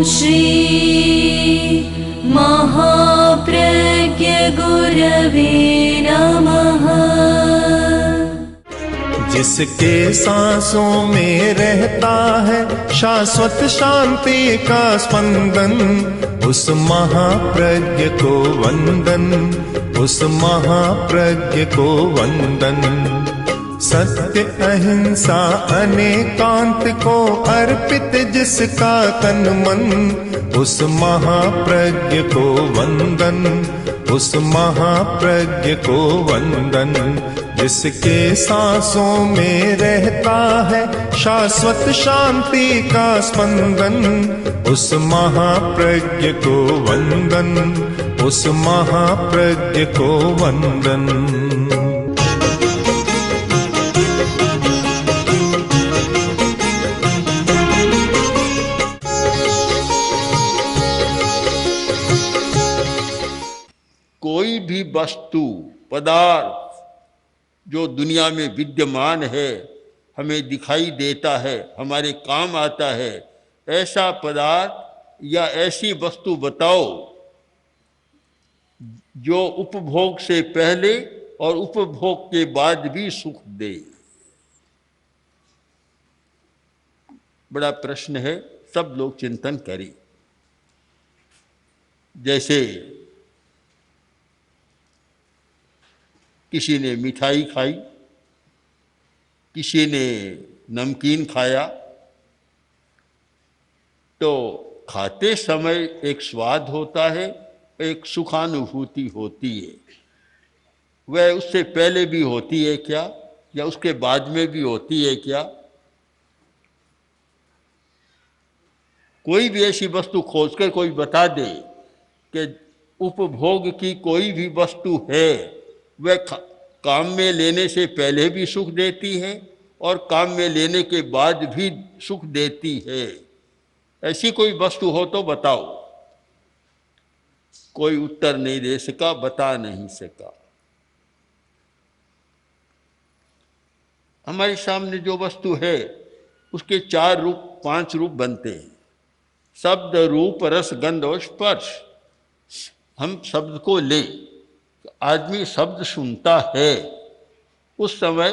श्री महाप्रज्ञ गुरवे नमः। जिसके सांसों में रहता है शाश्वत शांति का स्पंदन, उस महाप्रज्ञ को वंदन, उस महाप्रज्ञ को वंदन। सत्य अहिंसा अनेकांत को अर्पित जिसका तन मन, उस महाप्रज्ञ को वंदन, उस महाप्रज्ञ को वंदन। जिसके सांसों में रहता है शाश्वत शांति का स्पंदन, उस महाप्रज्ञ को वंदन, उस महाप्रज्ञ को वंदन। कोई भी वस्तु पदार्थ जो दुनिया में विद्यमान है, हमें दिखाई देता है, हमारे काम आता है, ऐसा पदार्थ या ऐसी वस्तु बताओ जो उपभोग से पहले और उपभोग के बाद भी सुख दे। बड़ा प्रश्न है, सब लोग चिंतन करें। जैसे किसी ने मिठाई खाई, किसी ने नमकीन खाया, तो खाते समय एक स्वाद होता है, एक सुखानुभूति होती है। वह उससे पहले भी होती है क्या, या उसके बाद में भी होती है क्या? कोई भी ऐसी वस्तु खोजकर कोई बता दे कि उपभोग की कोई भी वस्तु है, वह काम में लेने से पहले भी सुख देती है और काम में लेने के बाद भी सुख देती है। ऐसी कोई वस्तु हो तो बताओ। कोई उत्तर नहीं दे सका, बता नहीं सका। हमारे सामने जो वस्तु है उसके 4 रूप 5 रूप बनते हैं। शब्द, रूप, रस, गंध और स्पर्श। हम शब्द को लें, आदमी शब्द सुनता है, उस समय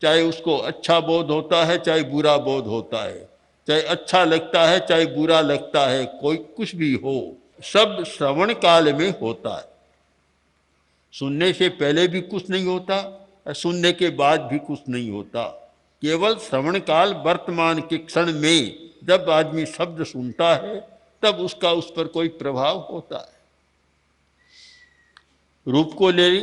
चाहे उसको अच्छा बोध होता है चाहे बुरा बोध होता है, चाहे अच्छा लगता है चाहे बुरा लगता है, कोई कुछ भी हो, शब्द श्रवण काल में होता है। सुनने से पहले भी कुछ नहीं होता और सुनने के बाद भी कुछ नहीं होता। केवल श्रवण काल वर्तमान के क्षण में जब आदमी शब्द सुनता है तब उसका उस पर कोई प्रभाव होता है। रूप को ले,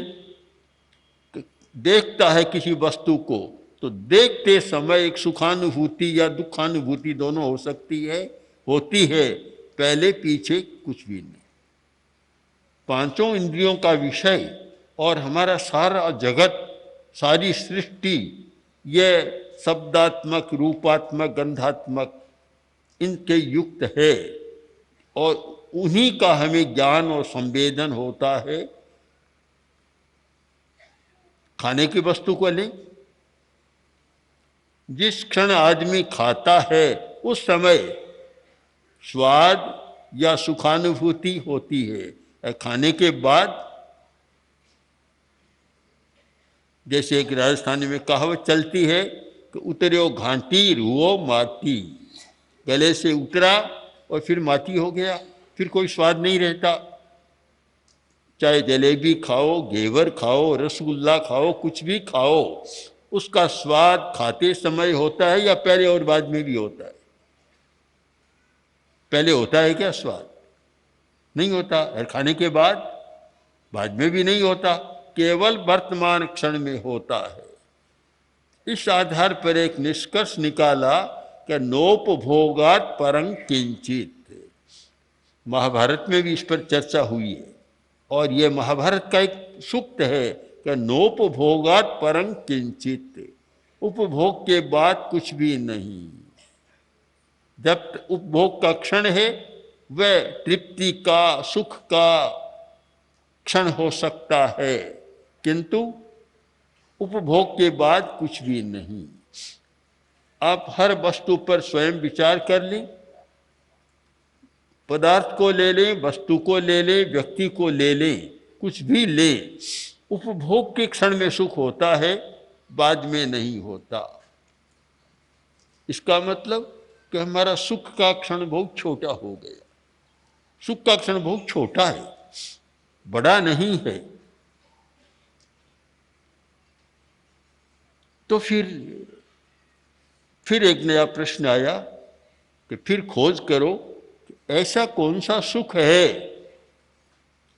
देखता है किसी वस्तु को, तो देखते समय एक सुखानुभूति या दुखानुभूति दोनों हो सकती है, होती है, पहले पीछे कुछ भी नहीं। 5 इंद्रियों का विषय और हमारा सारा जगत, सारी सृष्टि, यह शब्दात्मक, रूपात्मक, गंधात्मक इनके युक्त है और उन्हीं का हमें ज्ञान और संवेदन होता है। खाने की वस्तु को लें, जिस क्षण आदमी खाता है उस समय स्वाद या सुखानुभूति होती है। खाने के बाद, जैसे एक राजस्थानी में कहावत चलती है कि उतर्यो घाटी रुओ माटी, गले से उतरा और फिर माटी हो गया, फिर कोई स्वाद नहीं रहता। चाहे जलेबी खाओ, घेवर खाओ, रसगुल्ला खाओ, कुछ भी खाओ, उसका स्वाद खाते समय होता है या पहले और बाद में भी होता है? पहले होता है क्या स्वाद? नहीं होता। और खाने के बाद में भी नहीं होता, केवल वर्तमान क्षण में होता है। इस आधार पर एक निष्कर्ष निकाला कि नोपभोगात् परं किंचित। महाभारत में भी इस पर चर्चा हुई है और ये महाभारत का एक सूक्त है कि नोपभोगात् परं किंचित, उपभोग के बाद कुछ भी नहीं। जब उपभोग का क्षण है वह तृप्ति का, सुख का क्षण हो सकता है, किंतु उपभोग के बाद कुछ भी नहीं। आप हर वस्तु पर स्वयं विचार कर लें। पदार्थ को ले लें, वस्तु को ले लें, व्यक्ति को ले लें, कुछ भी लें, उपभोग के क्षण में सुख होता है, बाद में नहीं होता। इसका मतलब कि हमारा सुख का क्षण बहुत छोटा हो गया। सुख का क्षण बहुत छोटा है, बड़ा नहीं है। तो फिर एक नया प्रश्न आया कि फिर खोज करो कि ऐसा कौन सा सुख है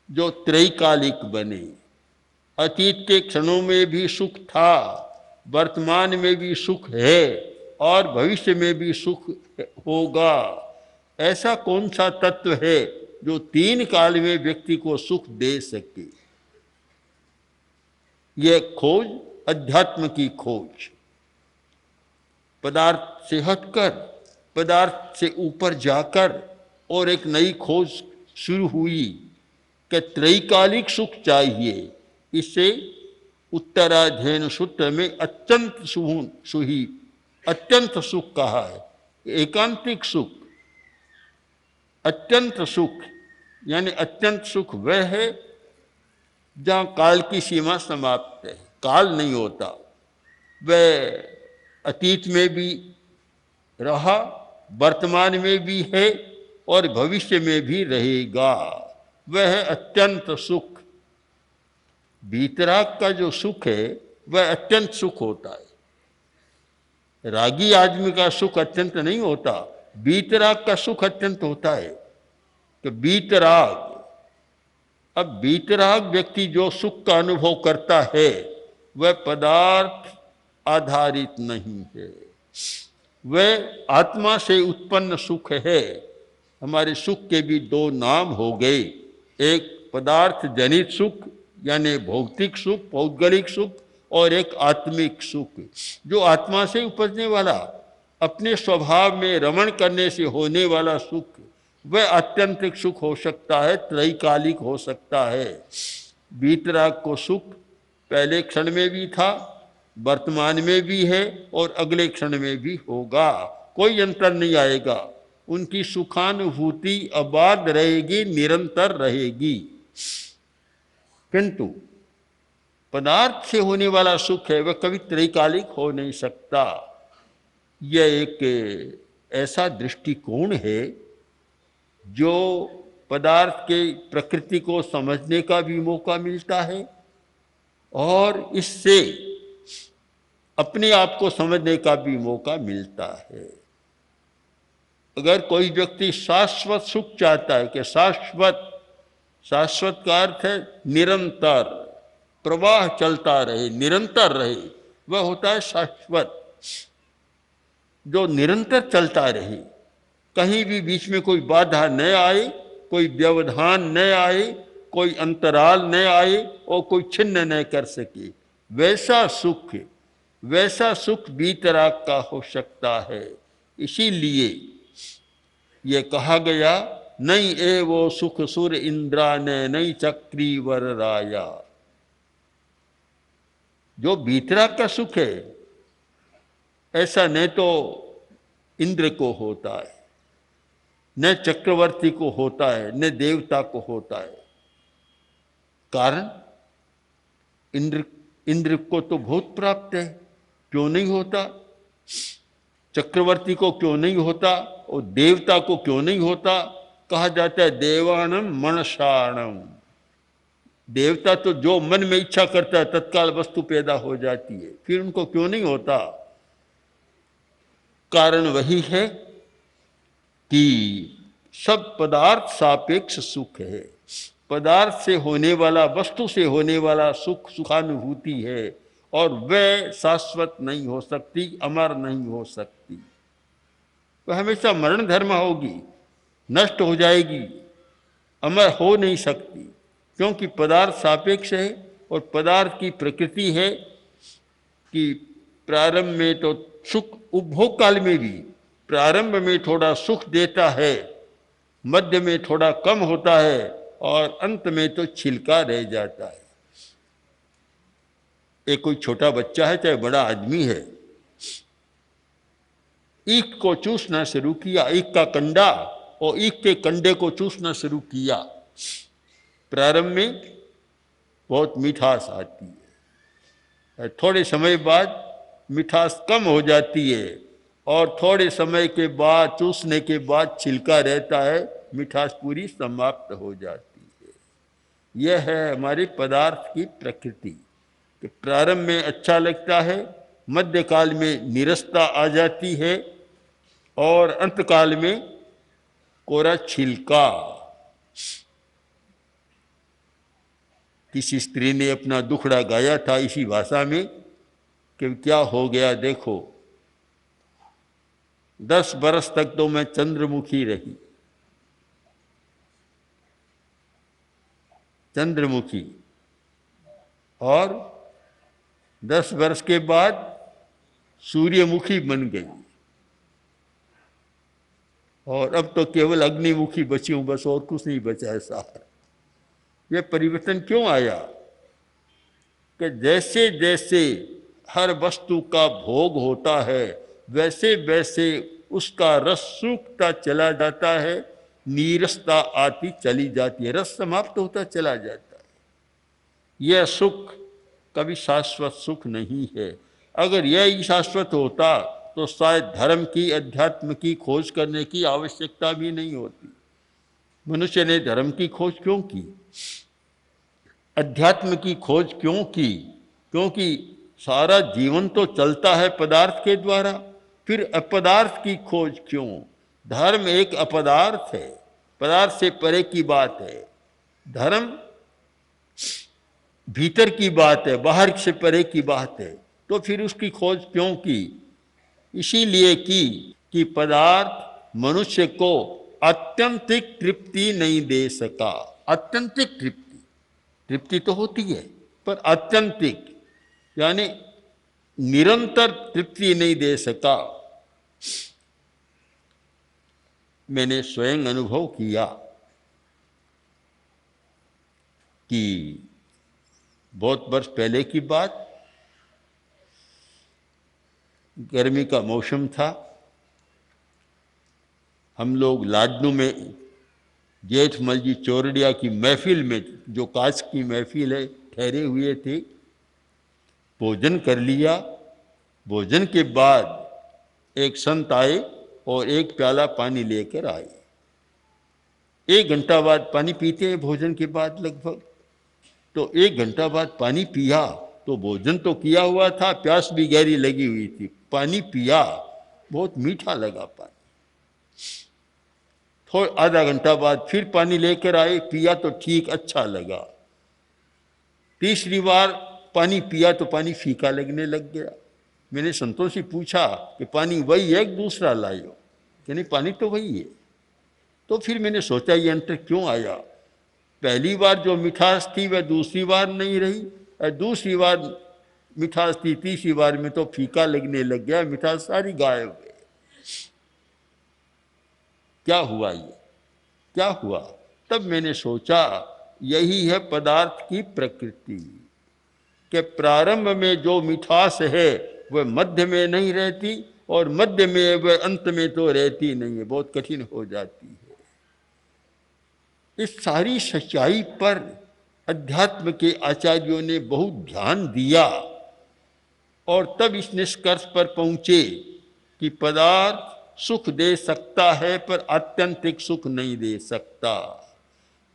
जो त्रैकालिक बने। अतीत के क्षणों में भी सुख था, वर्तमान में भी सुख है और भविष्य में भी सुख होगा। ऐसा कौन सा तत्व है जो तीन काल में व्यक्ति को सुख दे सके। यह खोज अध्यात्म की खोज, पदार्थ से हटकर, पदार्थ से ऊपर जाकर और एक नई खोज शुरू हुई कि त्रैकालिक सुख चाहिए। इसे उत्तराध्ययन सूत्र में अत्यंत सुही, अत्यंत सुख कहा है। एकांतिक सुख, अत्यंत सुख, यानी अत्यंत सुख वह है जहाँ काल की सीमा समाप्त है, काल नहीं होता। वह अतीत में भी रहा, वर्तमान में भी है और भविष्य में भी रहेगा। वह है अत्यंत सुख। वीतराग का जो सुख है वह अत्यंत सुख होता है। रागी आदमी का सुख अत्यंत नहीं होता, वीतराग का सुख अत्यंत होता है। तो वीतराग, अब वीतराग व्यक्ति जो सुख का अनुभव करता है वह पदार्थ आधारित नहीं है, वह आत्मा से उत्पन्न सुख है। हमारे सुख के भी दो नाम हो गए, एक पदार्थ जनित सुख यानी भौतिक सुख, पौद्गलिक सुख, और एक आत्मिक सुख जो आत्मा से उपजने वाला, अपने स्वभाव में रमण करने से होने वाला सुख, वह आत्यंतिक सुख हो सकता है, त्रैकालिक हो सकता है। वीतराग को सुख पहले क्षण में भी था, वर्तमान में भी है और अगले क्षण में भी होगा, कोई अंतर नहीं आएगा। उनकी सुखानुभूति अबाध रहेगी, निरंतर रहेगी। किंतु पदार्थ से होने वाला सुख है वह कभी त्रैकालिक हो नहीं सकता। यह एक ऐसा दृष्टिकोण है जो पदार्थ के प्रकृति को समझने का भी मौका मिलता है और इससे अपने आप को समझने का भी मौका मिलता है। अगर कोई व्यक्ति शाश्वत सुख चाहता है कि शाश्वत का अर्थ है निरंतर, प्रवाह चलता रहे, निरंतर रहे, वह होता है शाश्वत। जो निरंतर चलता रहे, कहीं भी बीच में कोई बाधा न आए, कोई व्यवधान न आए, कोई अंतराल न आए और कोई छिन्न न कर सके, वैसा सुख वीतराग का हो सकता है। इसीलिए ये कहा गया, नहीं ए वो सुख सुर इंद्रा ने नहीं चक्री वर राया। जो वीतराग का सुख है ऐसा न तो इंद्र को होता है, न चक्रवर्ती को होता है, न देवता को होता है। कारण इंद्र को तो भूत प्राप्त है, क्यों नहीं होता? चक्रवर्ती को क्यों नहीं होता और देवता को क्यों नहीं होता? कहा जाता है देवानम मनसाणम। देवता तो जो मन में इच्छा करता है तत्काल वस्तु पैदा हो जाती है, फिर उनको क्यों नहीं होता? कारण वही है कि सब पदार्थ सापेक्ष सुख है। पदार्थ से होने वाला, वस्तु से होने वाला सुख सुखानुभूति है और वह शाश्वत नहीं हो सकती, अमर नहीं हो सकती। वह हमेशा मरण धर्म होगी, नष्ट हो जाएगी, अमर हो नहीं सकती, क्योंकि पदार्थ सापेक्ष है और पदार्थ की प्रकृति है कि प्रारंभ में तो सुख, उपभोग काल में भी प्रारंभ में थोड़ा सुख देता है, मध्य में थोड़ा कम होता है और अंत में तो छिलका रह जाता है। एक कोई छोटा बच्चा है चाहे बड़ा आदमी है, ईख को चूसना शुरू किया, ईख का कंडा और ईख के कंडे को चूसना शुरू किया। प्रारंभ में बहुत मिठास आती है, थोड़े समय बाद मिठास कम हो जाती है और थोड़े समय के बाद चूसने के बाद छिलका रहता है, मिठास पूरी समाप्त हो जाती है। यह है हमारे पदार्थ की प्रकृति कि प्रारंभ में अच्छा लगता है, मध्यकाल में नीरसता आ जाती है और अंतकाल में कोरा छिलका। किसी स्त्री ने अपना दुखड़ा गाया था इसी भाषा में कि क्या हो गया देखो, 10 बरस तक तो मैं चंद्रमुखी रही, चंद्रमुखी, और 10 वर्ष के बाद सूर्यमुखी बन गई और अब तो केवल अग्निमुखी बची हूं, बस और कुछ नहीं बचा है सारा। यह परिवर्तन क्यों आया कि जैसे जैसे हर वस्तु का भोग होता है वैसे वैसे उसका रस सूखता चला जाता है, नीरसता आती चली जाती है, रस समाप्त होता चला जाता है। यह सुख कभी शाश्वत सुख नहीं है। अगर यह ही शाश्वत होता तो शायद धर्म की, अध्यात्म की खोज करने की आवश्यकता भी नहीं होती। मनुष्य ने धर्म की खोज क्यों की, अध्यात्म की खोज क्यों की? क्योंकि सारा जीवन तो चलता है पदार्थ के द्वारा, फिर अपदार्थ की खोज क्यों? धर्म एक अपदार्थ है, पदार्थ से परे की बात है। धर्म भीतर की बात है, बाहर से परे की बात है। तो फिर उसकी खोज क्यों की? इसीलिए की कि पदार्थ मनुष्य को आत्यंतिक तृप्ति नहीं दे सका। आत्यंतिक तृप्ति, तृप्ति तो होती है पर आत्यंतिक यानी निरंतर तृप्ति नहीं दे सका। मैंने स्वयं अनुभव किया कि बहुत वर्ष पहले की बात, गर्मी का मौसम था, हम लोग लाडनू में जेठमल जी चौरड़िया की महफिल में, जो कांच की महफिल है, ठहरे हुए थे। भोजन कर लिया। भोजन के बाद एक संत आए और एक प्याला पानी लेकर आए। 1 घंटा बाद पानी पीते हैं भोजन के बाद लगभग, तो 1 घंटा बाद पानी पिया तो भोजन तो किया हुआ था, प्यास भी गहरी लगी हुई थी। पानी पिया, बहुत मीठा लगा पानी। थोड़ा आधा घंटा बाद फिर पानी लेकर आए, पिया तो ठीक अच्छा लगा। तीसरी बार पानी पिया तो पानी फीका लगने लग गया। मैंने संतों से पूछा कि पानी वही है कि दूसरा लायो? कि नहीं, पानी तो वही है। तो फिर मैंने सोचा ये अंतर क्यों आया? पहली बार जो मिठास थी वह दूसरी बार नहीं रही, और दूसरी बार मिठास थी, तीसरी बार में तो फीका लगने लग गया, मिठास सारी गायब है। क्या हुआ ये? क्या हुआ? तब मैंने सोचा यही है पदार्थ की प्रकृति, कि प्रारंभ में जो मिठास है वह मध्य में नहीं रहती और मध्य में वह अंत में तो रहती नहीं है, बहुत कठिन हो जाती है। इस सारी सच्चाई पर अध्यात्म के आचार्यों ने बहुत ध्यान दिया और तब इस निष्कर्ष पर पहुंचे कि पदार्थ सुख दे सकता है पर आत्यंतिक सुख नहीं दे सकता।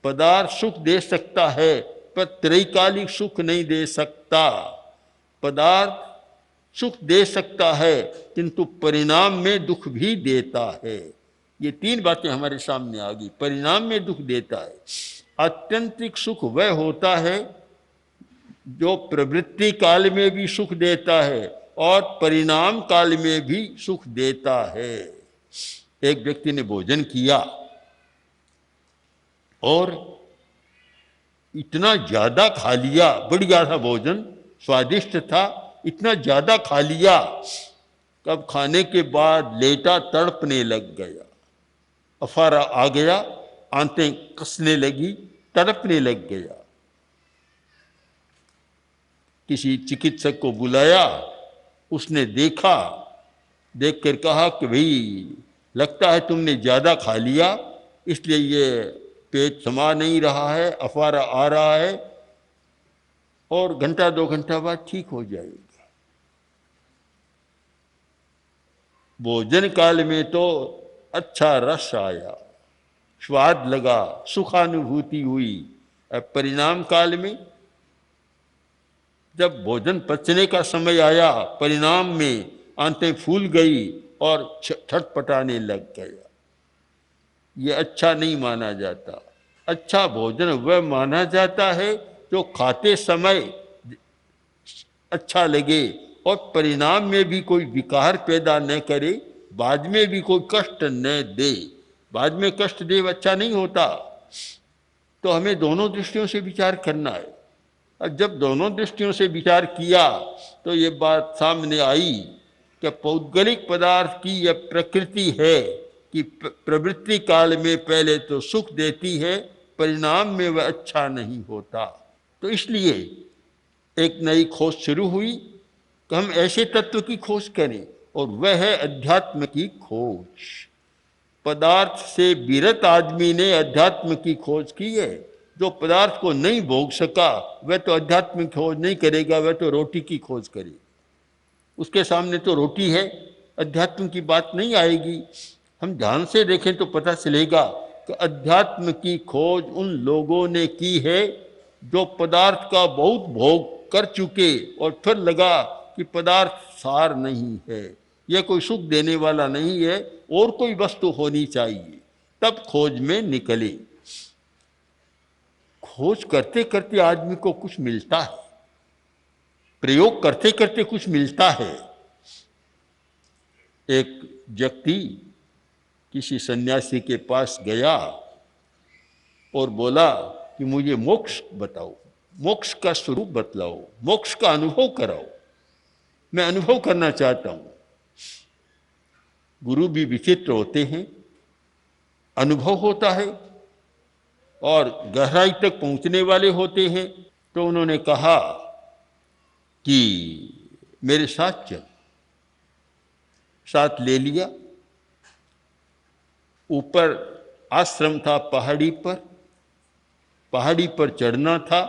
पदार्थ सुख दे सकता है पर त्रैकालिक सुख नहीं दे सकता। पदार्थ सुख दे सकता है किंतु परिणाम में दुख भी देता है। ये 3 बातें हमारे सामने आ गई। परिणाम में दुख देता है। आत्यंतिक सुख वह होता है जो प्रवृत्ति काल में भी सुख देता है और परिणाम काल में भी सुख देता है। एक व्यक्ति ने भोजन किया और इतना ज्यादा खा लिया, बढ़िया था भोजन, स्वादिष्ट था, इतना ज्यादा खा लिया, कब खाने के बाद लेटा तड़पने लग गया, अफारा आ गया, आंतें कसने लगी, तड़पने लग गया। किसी चिकित्सक को बुलाया, उसने देखा, देखकर कहा कि भाई लगता है तुमने ज्यादा खा लिया इसलिए ये पेट समा नहीं रहा है, अफवारा आ रहा है और घंटा 2 घंटा बाद ठीक हो जाएगा। भोजन काल में तो अच्छा रस आया, स्वाद लगा, सुखानुभूति हुई। अब परिणाम काल में जब भोजन पचने का समय आया, परिणाम में आंतें फूल गई और छटपटाने लग गया। ये अच्छा नहीं माना जाता। अच्छा भोजन वह माना जाता है जो खाते समय अच्छा लगे और परिणाम में भी कोई विकार पैदा न करे, बाद में भी कोई कष्ट न दे। बाद में कष्ट दे अच्छा नहीं होता। तो हमें दोनों दृष्टियों से विचार करना है। और जब दोनों दृष्टियों से विचार किया तो ये बात सामने आई कि पौद्गलिक पदार्थ की यह प्रकृति है कि प्रवृत्ति काल में पहले तो सुख देती है, परिणाम में वह अच्छा नहीं होता। तो इसलिए एक नई खोज शुरू हुई कि हम ऐसे तत्व की खोज करें, और वह है अध्यात्म की खोज। पदार्थ से विरत आदमी ने अध्यात्म की खोज की है। जो पदार्थ को नहीं भोग सका वह तो अध्यात्म की खोज नहीं करेगा, वह तो रोटी की खोज करेगा। उसके सामने तो रोटी है, अध्यात्म की बात नहीं आएगी। हम ध्यान से देखें तो पता चलेगा कि अध्यात्म की खोज उन लोगों ने की है जो पदार्थ का बहुत भोग कर चुके और फिर लगा कि पदार्थ सार नहीं है, यह कोई सुख देने वाला नहीं है, और कोई वस्तु होनी चाहिए, तब खोज में निकले। खोज करते करते आदमी को कुछ मिलता है, प्रयोग करते करते कुछ मिलता है। एक व्यक्ति किसी सन्यासी के पास गया और बोला कि मुझे मोक्ष बताओ, मोक्ष का स्वरूप बतलाओ, मोक्ष का अनुभव कराओ, मैं अनुभव करना चाहता हूं। गुरु भी विचित्र होते हैं, अनुभव होता है और गहराई तक पहुंचने वाले होते हैं। तो उन्होंने कहा कि मेरे साथ चल। साथ ले लिया। ऊपर आश्रम था, पहाड़ी पर चढ़ना था।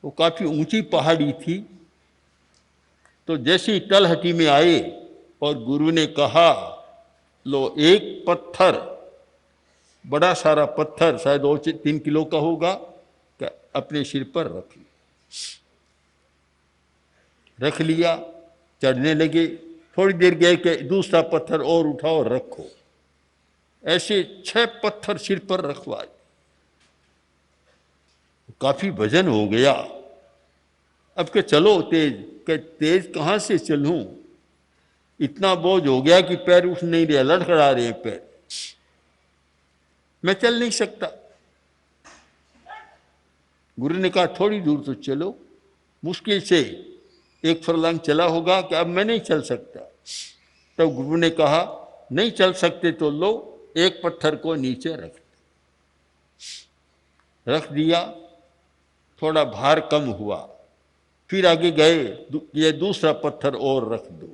वो काफी ऊंची पहाड़ी थी। तो जैसे ही तलहटी में आए और गुरु ने कहा, लो एक पत्थर, बड़ा सारा पत्थर, शायद 2-3 किलो का होगा, अपने सिर पर रख लिया। चढ़ने लगे। थोड़ी देर गए कि दूसरा पत्थर और उठाओ और रखो। ऐसे 6 पत्थर सिर पर रखवाए। काफी वजन हो गया। अब के चलो तेज, कि तेज कहाँ से चलूं, इतना बोझ हो गया कि पैर उठ नहीं रहे, लड़खड़ा रहे पैर, मैं चल नहीं सकता। गुरु ने कहा थोड़ी दूर तो चलो। मुश्किल से 1 फरलांग चला होगा कि अब मैं नहीं चल सकता। तब गुरु ने कहा नहीं चल सकते तो लो, एक पत्थर को नीचे रख दिया। थोड़ा भार कम हुआ। फिर आगे गए, ये दूसरा पत्थर और रख दो।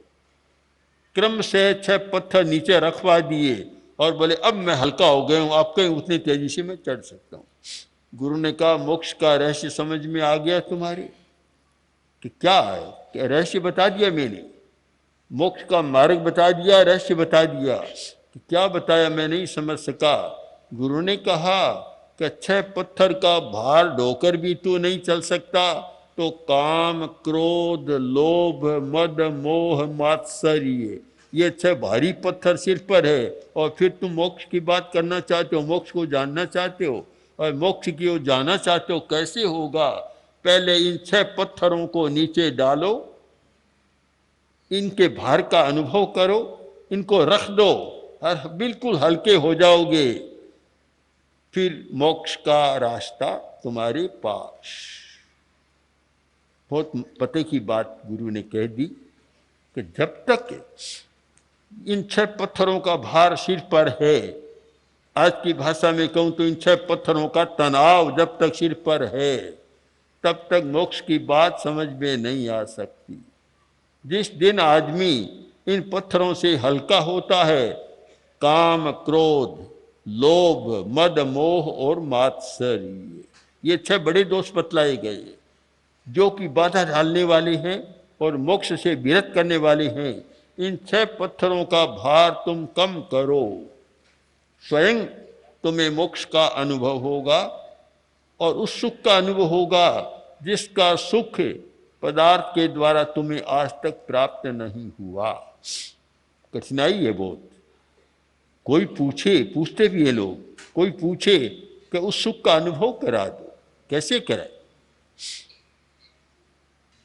क्रम से 6 पत्थर नीचे रखवा दिए और बोले अब मैं हल्का हो गया हूं, आप कहीं उतनी तेजी से मैं चढ़ सकता हूं। गुरु ने कहा मोक्ष का रहस्य समझ में आ गया तुम्हारे? कि क्या है? कि रहस्य बता दिया मैंने, मोक्ष का मार्ग बता दिया, रहस्य बता दिया। कि क्या बताया मैं नहीं समझ सका। गुरु ने कहा कि 6 पत्थर का भार ढोकर भी तू नहीं चल सकता, तो काम, क्रोध, लोभ, मद, मोह, मात्सर्य, ये 6 भारी पत्थर सिर पर है, और फिर तुम मोक्ष की बात करना चाहते हो, मोक्ष को जानना चाहते हो, और मोक्ष की ओर जाना चाहते हो, कैसे होगा? पहले इन 6 पत्थरों को नीचे डालो, इनके भार का अनुभव करो, इनको रख दो और बिल्कुल हल्के हो जाओगे, फिर मोक्ष का रास्ता तुम्हारे पास। बहुत पते की बात गुरु ने कह दी कि जब तक इन 6 पत्थरों का भार सिर पर है, आज की भाषा में कहूं तो इन 6 पत्थरों का तनाव जब तक सिर पर है, तब तक मोक्ष की बात समझ में नहीं आ सकती। जिस दिन आदमी इन पत्थरों से हल्का होता है, काम, क्रोध, लोभ, मद, मोह और मात्सर्य, ये 6 बड़े दोष बतलाए गए जो कि बाधा डालने वाले हैं और मोक्ष से विरत करने वाले हैं। इन 6 पत्थरों का भार तुम कम करो, स्वयं तुम्हें मोक्ष का अनुभव होगा और उस सुख का अनुभव होगा जिसका सुख पदार्थ के द्वारा तुम्हें आज तक प्राप्त नहीं हुआ। कठिनाई है बहुत। कोई पूछते भी है लोग, कोई पूछे कि उस सुख का अनुभव करा दो, कैसे कराए।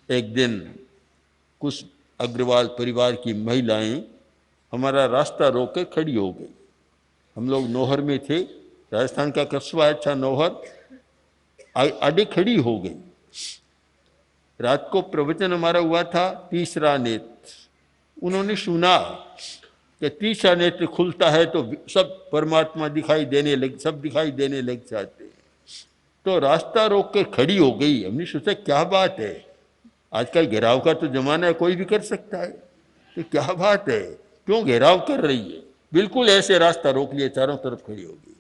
एक दिन कुछ अग्रवाल परिवार की महिलाएं हमारा रास्ता रोक कर खड़ी हो गई। हम लोग नौहर में थे, राजस्थान का कस्बा अच्छा नौहर, आगे खड़ी हो गई। रात को प्रवचन हमारा हुआ था तीसरा नेत्र। उन्होंने सुना कि तीसरा नेत्र खुलता है तो सब परमात्मा दिखाई देने लग, सब दिखाई देने लग जाते हैं। तो रास्ता रोक कर खड़ी हो गई। हमने सोचा क्या बात है, आजकल घेराव का तो जमाना है, कोई भी कर सकता है, तो क्या बात है, क्यों घेराव कर रही है। बिल्कुल ऐसे रास्ता रोक लिया, चारों तरफ खड़ी हो गई।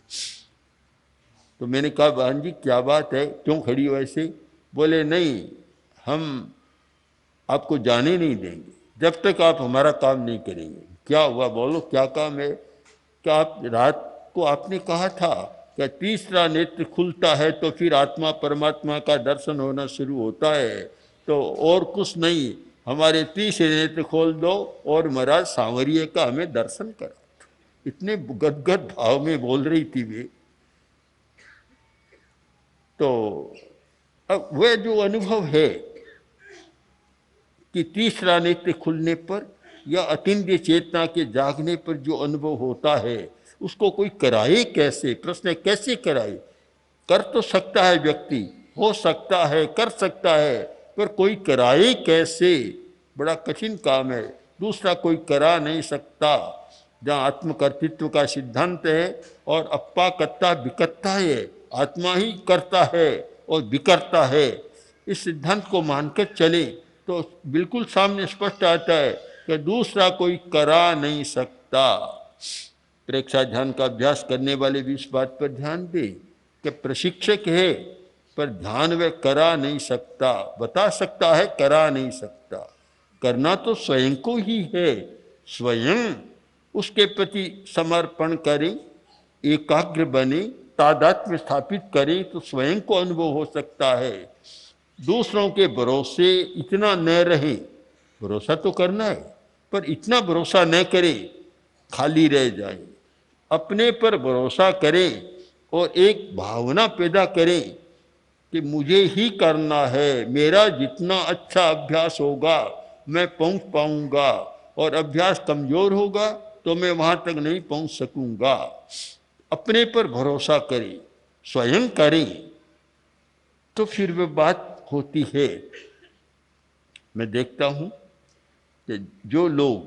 तो मैंने कहा बहन जी क्या बात है, क्यों खड़ी हो ऐसे। बोले नहीं, हम आपको जाने नहीं देंगे जब तक आप हमारा काम नहीं करेंगे। क्या हुआ, बोलो क्या काम है। क्या आप रात को आपने कहा था कि तीसरा नेत्र खुलता है तो फिर आत्मा परमात्मा का दर्शन होना शुरू होता है, तो और कुछ नहीं, हमारे तीसरे नेत्र खोल दो और महाराज सांवरिये का हमें दर्शन करा। इतने गदगद भाव में बोल रही थी वे। तो अब वह जो अनुभव है कि तीसरा नेत्र खुलने पर या अतीन्द्रिय चेतना के जागने पर जो अनुभव होता है, उसको कोई कराए कैसे। प्रश्न है कैसे कराए। कर तो सकता है व्यक्ति, हो सकता है, कर सकता है, पर कोई कराए कैसे, बड़ा कठिन काम है। दूसरा कोई करा नहीं सकता। जहाँ आत्मकर्तृत्व का सिद्धांत है और अप्पा कत्ता विकत्ता है, आत्मा ही करता है और विकर्ता है, इस सिद्धांत को मानकर चले तो बिल्कुल सामने स्पष्ट आता है कि दूसरा कोई करा नहीं सकता। प्रेक्षा ध्यान का अभ्यास करने वाले भी इस बात पर ध्यान दें कि प्रशिक्षक है पर ध्यान वह करा नहीं सकता। बता सकता है, करा नहीं सकता। करना तो स्वयं को ही है। स्वयं उसके प्रति समर्पण करें, एकाग्र बने, तादात्म्य स्थापित करें तो स्वयं को अनुभव हो सकता है। दूसरों के भरोसे इतना न रहे, भरोसा तो करना है पर इतना भरोसा न करें खाली रह जाए। अपने पर भरोसा करें और एक भावना पैदा करें कि मुझे ही करना है, मेरा जितना अच्छा अभ्यास होगा मैं पहुंच पाऊंगा, और अभ्यास कमजोर होगा तो मैं वहां तक नहीं पहुंच सकूंगा। अपने पर भरोसा करें, स्वयं करें तो फिर वह बात होती है। मैं देखता हूं कि जो लोग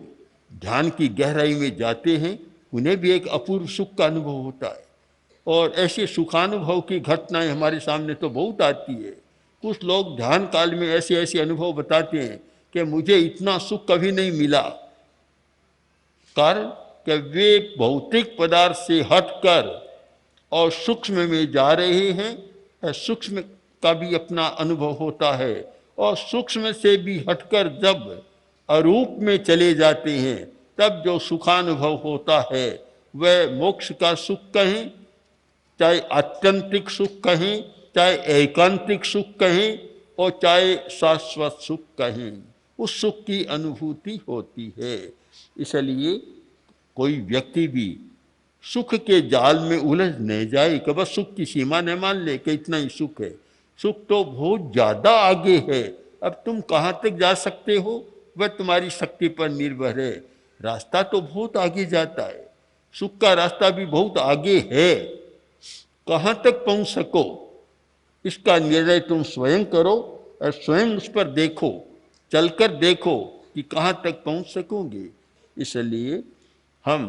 ध्यान की गहराई में जाते हैं उन्हें भी एक अपूर्व सुख का अनुभव होता है, और ऐसे सुखानुभव की घटनाएं हमारे सामने तो बहुत आती है। कुछ लोग ध्यान काल में ऐसे ऐसे अनुभव बताते हैं कि मुझे इतना सुख कभी नहीं मिला। कारण कि वे भौतिक पदार्थ से हटकर और सूक्ष्म में जा रहे हैं। सूक्ष्म का भी अपना अनुभव होता है, और सूक्ष्म से भी हटकर जब अरूप में चले जाते हैं तब जो सुखानुभव होता है वह मोक्ष का सुख कहें, चाहे आत्यंतिक सुख कहें, चाहे एकांतिक सुख कहें, और चाहे शाश्वत सुख कहें, उस सुख की अनुभूति होती है। इसलिए कोई व्यक्ति भी सुख के जाल में उलझ नहीं जाए कि बस सुख की सीमा न मान ले कि इतना ही सुख है। सुख तो बहुत ज़्यादा आगे है। अब तुम कहाँ तक जा सकते हो वह तुम्हारी शक्ति पर निर्भर है। रास्ता तो बहुत आगे जाता है, सुख का रास्ता भी बहुत आगे है। कहाँ तक पहुँच सको इसका निर्णय तुम स्वयं करो और स्वयं उस पर देखो, चलकर देखो कि कहाँ तक पहुँच सकोगे। इसलिए हम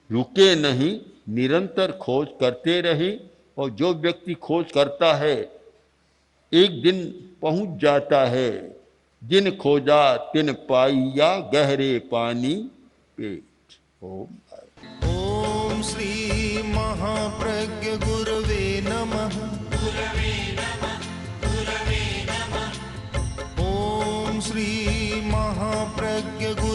रुके नहीं, निरंतर खोज करते रहें, और जो व्यक्ति खोज करता है एक दिन पहुंच जाता है। जिन खोजा तिन पाइया गहरे पानी पेट। ओम ओम श्री महाप्रज्ञ गुरवे नमः। ओम श्री महाप्रज्ञ गुरवे